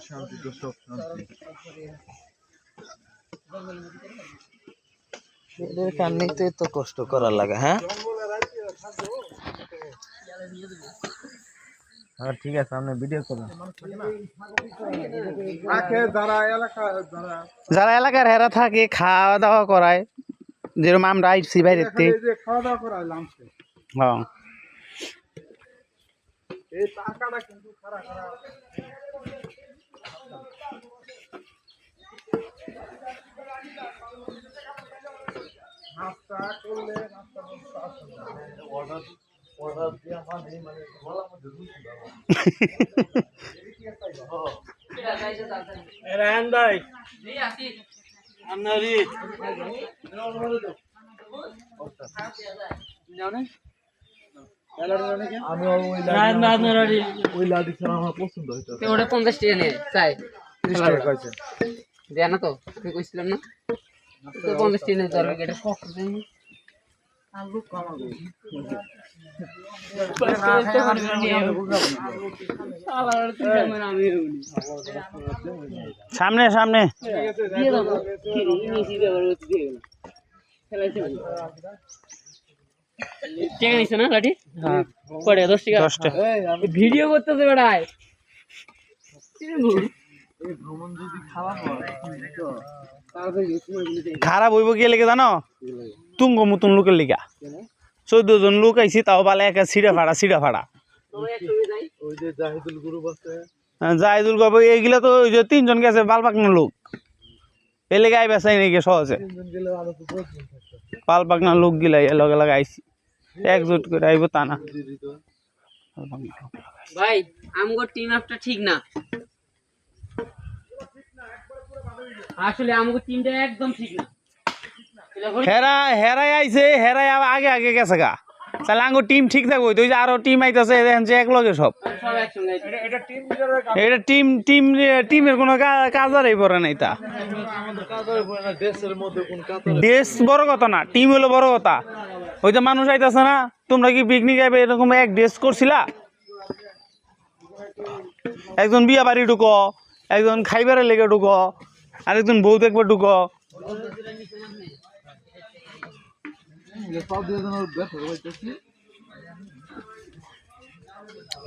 শান্তি তো সব শান্তি। এদের কান্নিতে তো কষ্ট করার লাগে। হ্যাঁ হ্যাঁ ঠিক আছে, আপনি ভিডিও করুন। যারা এলাকার হেরা থাকে খাওয়া দাওয়া করায়, যেরকম আমরা আইসি বাইরে খাওয়া দাওয়া করায় লাঞ্চে। হ্যাঁ এই টাকাটা কিন্তু খারাপ খারাপ নাস্তা করলে নাস্তা অর্ডার দিয়া মানে গলা মধ্যে ঢুকে যাবে। রায়হান ভাই জি আসি আমনারি আমি ওই লাডি ছাড়া আমার পছন্দ হইতো। ওটা 50 টাকা নিয়ে চাই 30 টাকা কইছে দেয়া না তো তুই কইছিলাম না তো 50 টাকা নিয়ে ধরবে এটা শক্ত দেন আলু কমাবো সামনে সামনে ভিডিও করতেছে বেড়ায় খারাপ হইব কি লেগে জানো? তুঙ্গ মতন লোকের লিগা 14 জন লোক আইছি, তাও বালে একা সিঁড়া ফাড়া জাহিদুল গব এইগুলা তো ওই যে 3 জন গেছে বালপাকনা লোক, এই লেগে আইবা চাই নাকি সহজে বালপাকনা লোক গিলা লগে লগে আইছি, একজোট করে আইব তা না। ভাই আমগো টিম আপটা ঠিক না, আসলে আমগো টিমটা একদম ঠিক না। হেরাই আইছে, হেরাই আগে আগে গেছে গা, তাহলে আঙ্গো টিম ঠিক থাকবো। তুই যে আরো টিম আইতাছে দেখেন যে এক লগে সব এটা টিমের কোনো কাজ আর পড়ে নাই। তা দেশ বড় কথা না, টিম হলো বড় কথা। ওই যে মানুষ আইতাছে না, তোমরা কি পিকনিক আইবে এরকম এক ড্রেস করছিলা? একজন বিয়া বাড়ি ঢুকো, একজন খাইবারের লেগে ঢুকো, আর একজন বউ দেখবে ঢুকো।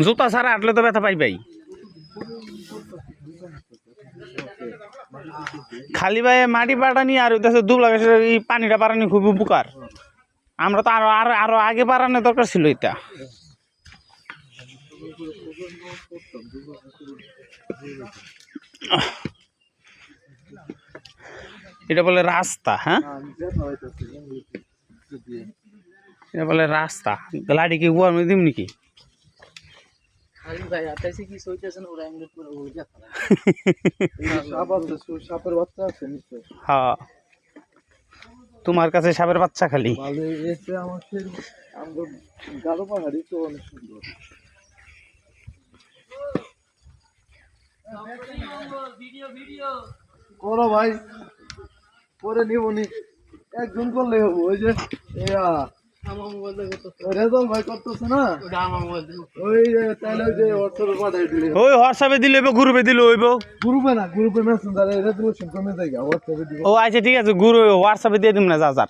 জুতা ছাড়া হাঁটলে তো ব্যথা পাই খালি ভাই মাটি পাটানি আর দুবলা গাছের এই পানিটা পারানি খুব উপকার। আমরা তো আরো আরো আরো আগে পারানোর দরকার ছিল। এটা বলে রাস্তা। হ্যাঁ এটা বলে রাস্তা। গাড়ি কি গোয়ার মধ্যে দিম নাকি? হ্যাঁ তোমার কাছে সাপের বাচ্চা খালি করো ভাই, পরে নিবনি একজন করলে হবো। ওই যে রেজাল্ট ভাই করতেছে না, ওই তাহলে ওই যে হোয়াটসঅ্যাপে পাঠাই দিলে, ওই হোয়াটসঅ্যাপে দিলে গ্রুপে দিলে হইব। গ্রুপে না, গ্রুপে মেসেঞ্জারে রেজুলেশন কমে যায়, হোয়াটসঅ্যাপে দিব। ও আচ্ছা ঠিক আছে, হোয়াটসঅ্যাপে দিয়ে দিম না যা যার,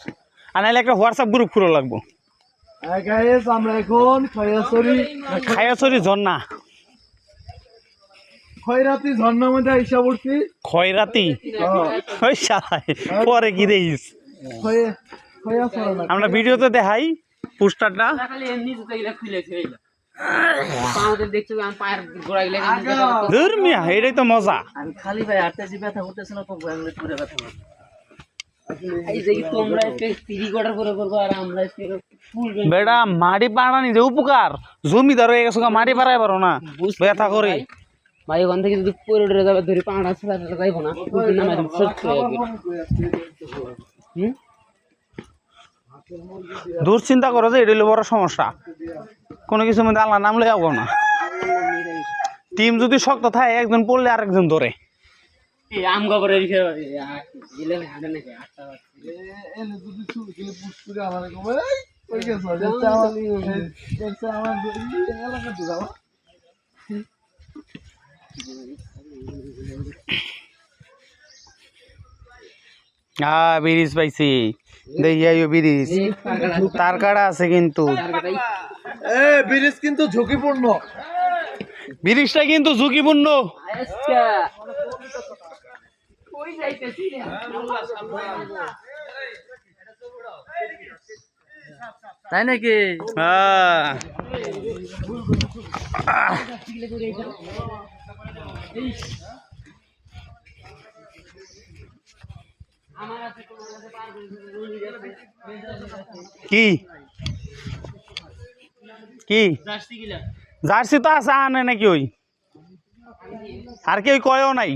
আর নাহলে একটা হোয়াটসঅ্যাপ গ্রুপ খুলে লাগবো। গাইস আমরা এখন খায়াছড়ি ঝর্ণা, খয়রাতি ঝর্ণার মধ্যে আইসা পড়ছি। খয়রাতি ওই শালাই পরে কি দেখিস? আমরা ভিডিওতে দেখাই পোস্টারটা। ধুর মিয়া, এটাই তো মজা। খালি ভাই আটটাজি ব্যথা করতেছে না, বেটা মাটি পাড়ানি যে উপকার, জমিদার হয়ে গেছো, মাটি পাড়াই পারো না, ব্যথা করে ভাই। ওখান থেকে যদি পরে যাবে ধরে পাড়া ছেড়া যাইব না, দূর চিন্তা করো যে এটা হলো বড় সমস্যা। কোনো কিছু মধ্যে আল্লাহ নাম লই যাবো না। টিম যদি শক্ত থাকে, একজন পড়লে আরেকজন ধরে। আম গাবরের ওই গেছো এটা আমার এটা আমার এলাকা তো যাও ব্রিজ পাইছি দেখিয়াইও ব্রিজ তার কাটা আছে কিন্তু ব্রিজ কিন্তু ঝুঁকিপূর্ণ ব্রিজটা কিন্তু ঝুঁকিপূর্ণ তাই নাকি হ্যাঁ কি কি জার্সি তো আছে আনে নাকি ওই আর কেউ কয়ও নাই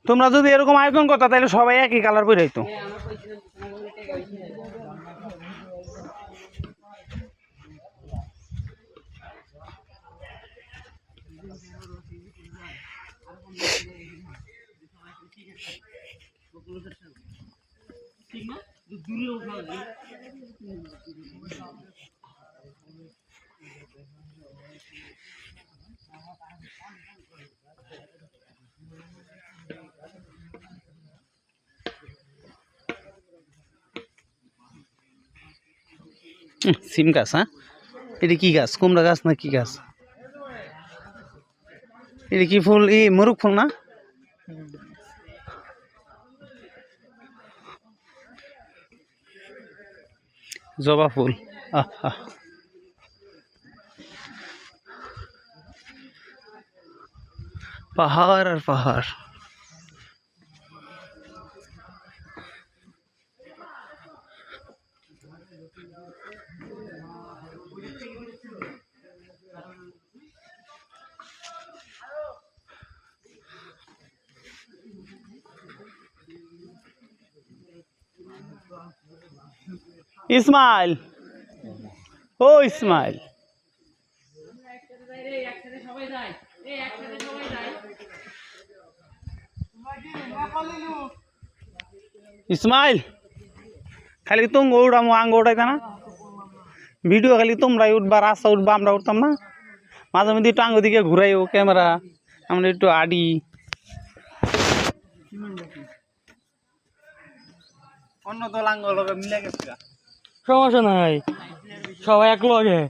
তোমরা যদি এরকম আয়োজন করতা তাহলে সবাই একই কালার পরে হইতো সিম গাছ হ্যাঁ এটা কি গাছ কুমড়া গাছ না কি গাছ এটা কি ফুল এই মুরুক ফুল না জবা ফুল পাহাড় আর পাহাড় ইসমাইল ও ইসমাইল ইসমাইল খালি তুমি উড়ামো আঙ্গ উঠাইতা না ভিডিও খালি তোমরাই উঠবা রাস্তা উঠবা আমরা উঠতাম না মাঝে মধ্যে একটু আঙ্গ দিকে ঘুরাইও ক্যামেরা আমরা একটু আডি অন্য দল আঙ্গ মিলে গেছে সমস্যা নাই সবাই এক লগে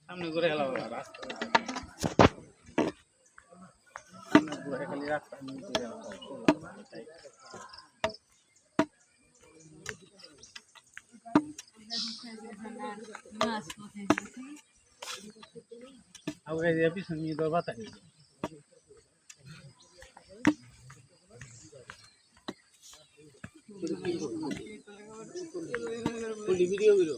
সামনে ঘুরে গেল রাস্তা সামনে ঘুরে খালি রাস্তা পিছনে নিয়ে দেওয়া বাতাস ভিডিও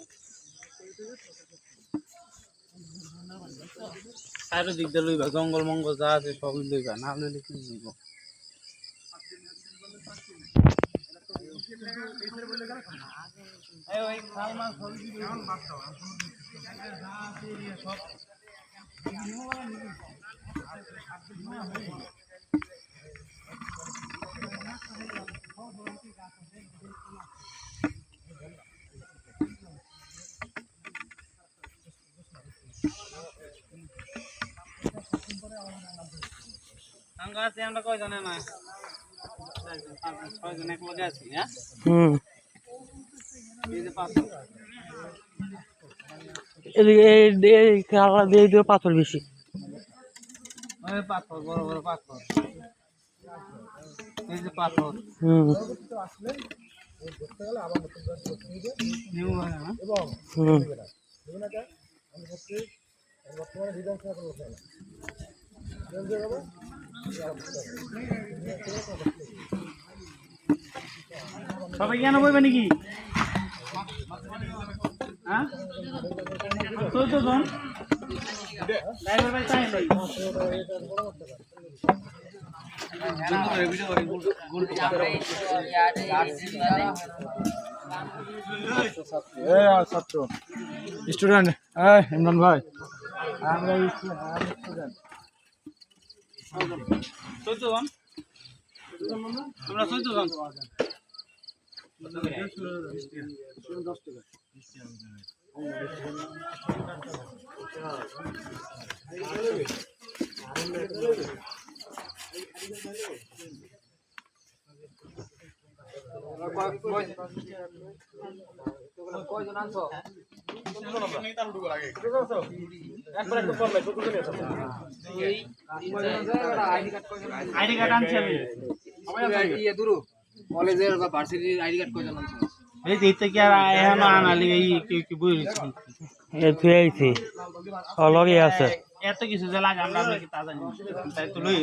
চারিদিক দিয়ে লইবা জঙ্গল মঙ্গল যা আছে সবই লইবা না লইলে কি লইব আমরা কয় জানে না ছয়জন এক লগে আছি হ্যাঁ পাথর বেশি পাথর বড় বড় পাথর এই যে পাথর সবাই কেন বইবে নাকি হ্যাঁ 14 জন ড্রাইভার ভাই তাই নাই ছাত্র স্টুডেন্ট ইমরান ভাই আমরা স্টুডেন্ট 14 জন তোমরা 14 জন 10 টাকা কয়জন আনছো আইডি কার্ড আনছি আমি কলেজের বা ভার্সিটির আইডি কার্ড কয়জন আনছো এই দিতে কি আর এখনো আনালি এই কি বুঝছি অলগে আছে এত কিছু যে লাগে আমরা কি তা জানি তাই তো লই